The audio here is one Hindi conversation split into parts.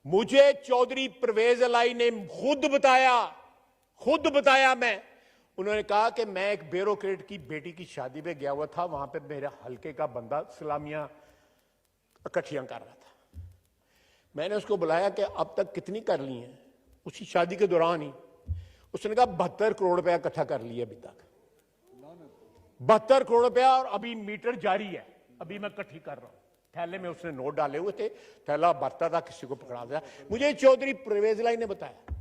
मुझे चौधरी परवेज इलाही ने खुद बताया मैं, उन्होंने कहा कि मैं एक ब्यूरोक्रेट की बेटी की शादी में गया हुआ था, वहां पे मेरे हल्के का बंदा सलामियां इकट्ठियां कर रहा था। मैंने उसको बुलाया कि अब तक कितनी कर ली हैं, उसी शादी के दौरान ही उसने कहा 72 करोड़ रुपया इकट्ठा कर लिया अभी तक, 72 करोड़ रुपया, और अभी मीटर जारी है, अभी मैं इकट्ठी कर रहा हूं। थैले में उसने नोट डाले हुए थे, थैला भरता था, किसी को पकड़ा दिया। मुझे चौधरी परवेज इलाही ने बताया।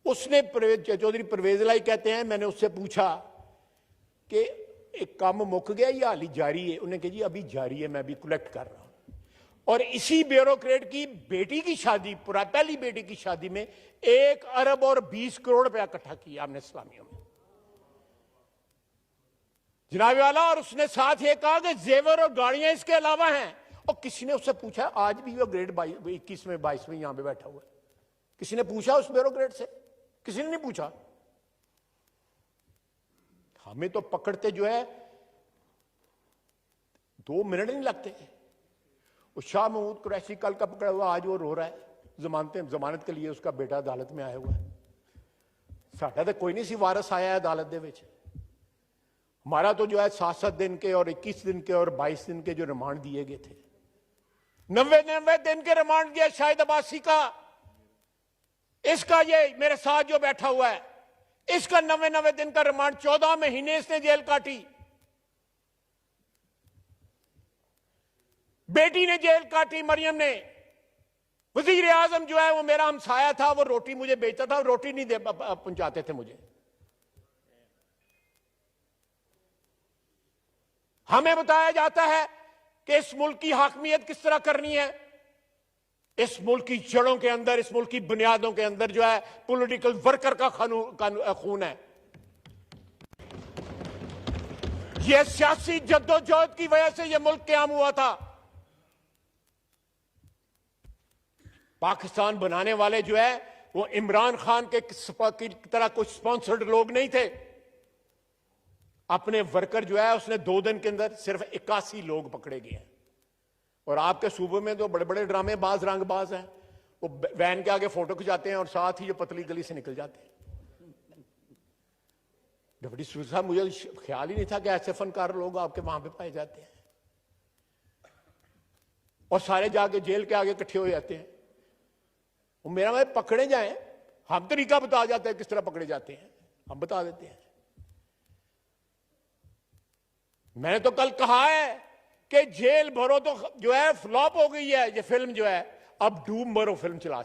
उसने चौधरी परवेज इलाही कहते हैं, मैंने उससे पूछा कि एक काम मुक गया या हाली जारी है? उन्होंने कहा जी अभी जारी है, मैं अभी कलेक्ट कर रहा हूं। और इसी ब्यूरोक्रेट की बेटी की शादी, पहली बेटी की शादी में 1 अरब और 20 करोड़ रुपया इकट्ठा किया हमने इस्लामियों में, जनाब वाला। और उसने साथ ये कहा कि जेवर और गाड़ियां इसके अलावा हैं। और किसी ने उससे पूछा, आज भी वो ग्रेड 21 में 22 में यहां पे बैठा हुआ है, किसी ने पूछा उस ब्यूरोक्रेट से? किसी ने नहीं पूछा। हमें तो पकड़ते जो है 2 मिनट नहीं लगते। शाह महमूद कुरैशी कल का पकड़ा हुआ, आज वो रो रहा है जमानत के लिए, उसका बेटा अदालत में आया हुआ है। साडा तो कोई नहीं सी वारस आया है अदालत दे विच। हमारा तो जो है 7-7 दिन के और 21 दिन के और 22 दिन के जो रिमांड दिए गए थे, 90 दिन के रिमांड दिया शाहिद अब्बासी का। इसका ये मेरे साथ जो बैठा हुआ है, इसका 90 दिन का रिमांड, 14 महीने इसने जेल काटी। बेटी ने जेल काटी, मरियम ने। वजीर आजम जो है वो मेरा हमसाया था, वो रोटी मुझे बेचता था, रोटी नहीं पहुंचाते थे मुझे। हमें बताया जाता है कि इस मुल्क की हाकमियत किस तरह करनी है। इस मुल्क की जड़ों के अंदर, इस मुल्क की बुनियादों के अंदर जो है पॉलिटिकल वर्कर का खून है। यह सियासी जद्दोजहद की वजह से यह मुल्क कायम हुआ था। पाकिस्तान बनाने वाले जो है वो इमरान खान की तरह कुछ स्पॉन्सर्ड लोग नहीं थे। अपने वर्कर जो है उसने 2 दिन के अंदर सिर्फ 81 लोग पकड़े गए हैं। और आपके सूबे में तो बड़े बड़े ड्रामेबाज, रंगबाज हैं, वो वैन के आगे फोटो खिंचाते हैं और साथ ही जो पतली गली से निकल जाते हैं। डिप्टी स्पीकर साहब, मुझे ख्याल ही नहीं था कि ऐसे फनकार लोग आपके वहां पे पाए जाते हैं। और सारे जाके जेल के आगे इकट्ठे हो जाते हैं। वो मेरा मैं पकड़े जाए, हम तरीका बता जाते हैं किस तरह पकड़े जाते हैं, हम बता देते हैं। मैंने तो कल कहा है कि जेल भरो तो जो है फ्लॉप हो गई है ये फिल्म जो है, अब डूब मरो फिल्म चला।